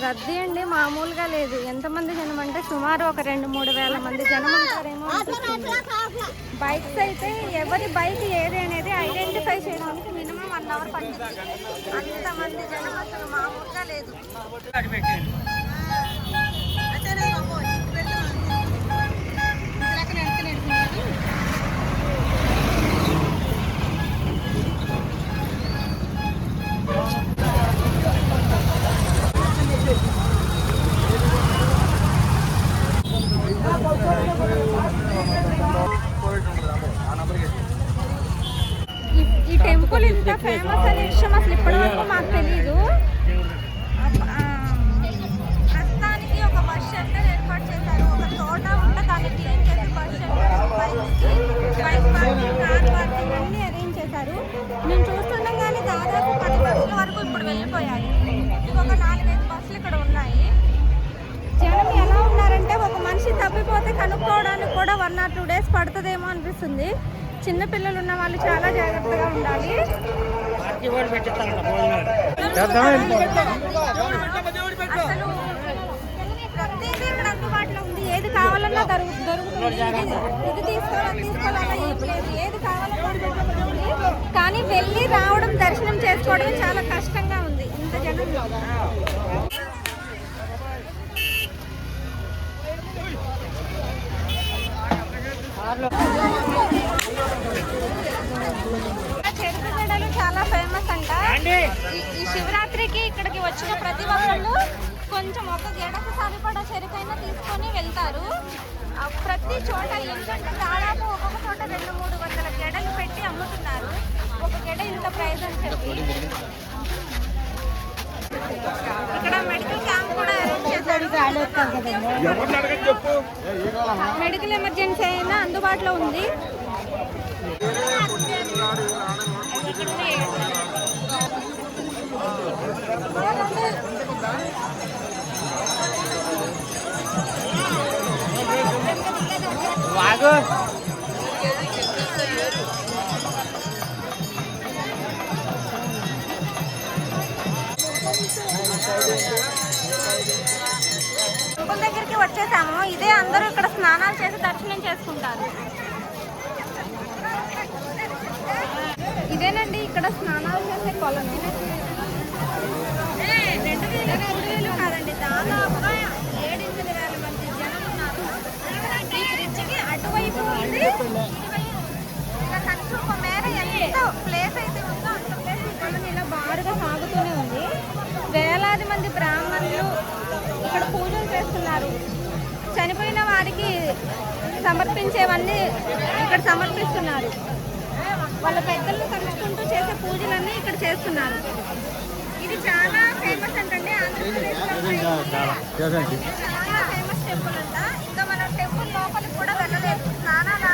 రద్దీ అండి మామూలుగా లేదు. ఎంతమంది జనం అంటే సుమారు ఒక 2-3 వేల మంది జనం ఉంటారేమో అనిపిస్తుంది. బైక్స్ అయితే ఎవరి బైక్ ఏది అనేది ఐడెంటిఫై చేయడానికి మినిమం 1 అవర్ పడుతుంది. అంతమంది జనం అసలు మామూలుగా లేదు. ఈ టెంపుల్ ఇంత ఫేమస్ అనే విషయం అసలు ఇప్పటివరకు మాకు తెలీదు. ప్రస్తుతానికి ఒక బస్ షెల్టర్ ఏర్పాటు చేశారు. ఒక తోట ఉంటే దాన్ని క్లీన్ చేసి bus shelter, bike parking, car parking అన్ని అరేంజ్ చేశారు. మేము చూస్తుండగానే దాదాపు 10 బస్సుల వరకు ఇప్పుడు వెళ్ళిపోయాయి. ఇంకొక 4-5 బస్సులు ఇక్కడ ఉన్నాయి. జనం ఎలా ఉన్నారంటే ఒక మనిషి తప్పిపోతే కనుక్కోవడానికి కూడా 1 or 2 days పడుతుందేమో అనిపిస్తుంది. చిన్న పిల్లలు ఉన్న వాళ్ళు చాలా జాగ్రత్తగా ఉండాలి. అసలు ప్రతిదీ ఇక్కడ అందుబాటులో ఉంది. ఏది కావాలన్నా దొరుకుతుంది. ఇది తీసుకోవాలని ఏం లేదు. ఏది కావాలన్నా దొరుకుతుంది. కానీ వెళ్ళి రావడం, దర్శనం చేసుకోవడం చాలా కష్టంగా ఉంది ఇంత జనంలో. చెరుకు గడలు చాలా ఫేమస్ అంట. ఈ శివరాత్రికి ఇక్కడికి వచ్చిన ప్రతి ఒక్కళ్ళు కొంచెం ఒక గెడకు సరిపడా చెరుకైనా తీసుకొని వెళ్తారు. ప్రతి చోట ఎందుకంటే దాదాపు ఒక్కొక్క చోట 200-300 గెడలు పెట్టి అమ్ముతున్నారు. ఒక గెడ ఇంత ప్రైజ్ అని చెప్పి. ఇక్కడ మెడికల్ క్యాంప్ కూడా అరేంజ్ చేశారు. మెడికల్ ఎమర్జెన్సీ అయినా అందుబాటులో ఉంది. టెంపుల్ దగ్గరికి వచ్చేసాము. ఇదే అందరూ ఇక్కడ స్నానాలు చేసి దర్శనం చేసుకుంటారు. ఇదేనండి ఇక్కడ స్నానాలు చేసే కొలను. 2,000 కాదండి, దాదాపుగా 7-8 మంది జనం ఉన్నారు. ఈ బ్రిడ్జికి అటువైపు ఉంది, కనుక మేర ఎంత ప్లేస్ అయితే ఉందో అంత ప్లేస్ ఇక్కడ ఇలా బారుగా సాగుతూనే ఉంది. వేలాది మంది బ్రాహ్మణులు ఇక్కడ పూజలు చేస్తున్నారు. చనిపోయిన వారికి సమర్పించేవన్నీ ఇక్కడ సమర్పిస్తున్నారు. వాళ్ళ పెద్దలను కలుసుకుంటూ చేసే పూజలన్నీ ఇక్కడ చేస్తున్నారు. ఇది చాలా ఫేమస్ అంటండి ఆంధ్రప్రదేశ్లో. చాలా ఫేమస్ టెంపుల్ అంట. ఇంకా మనం టెంపుల్ లోపలికి కూడా వెళ్ళలేదు. స్నానాలు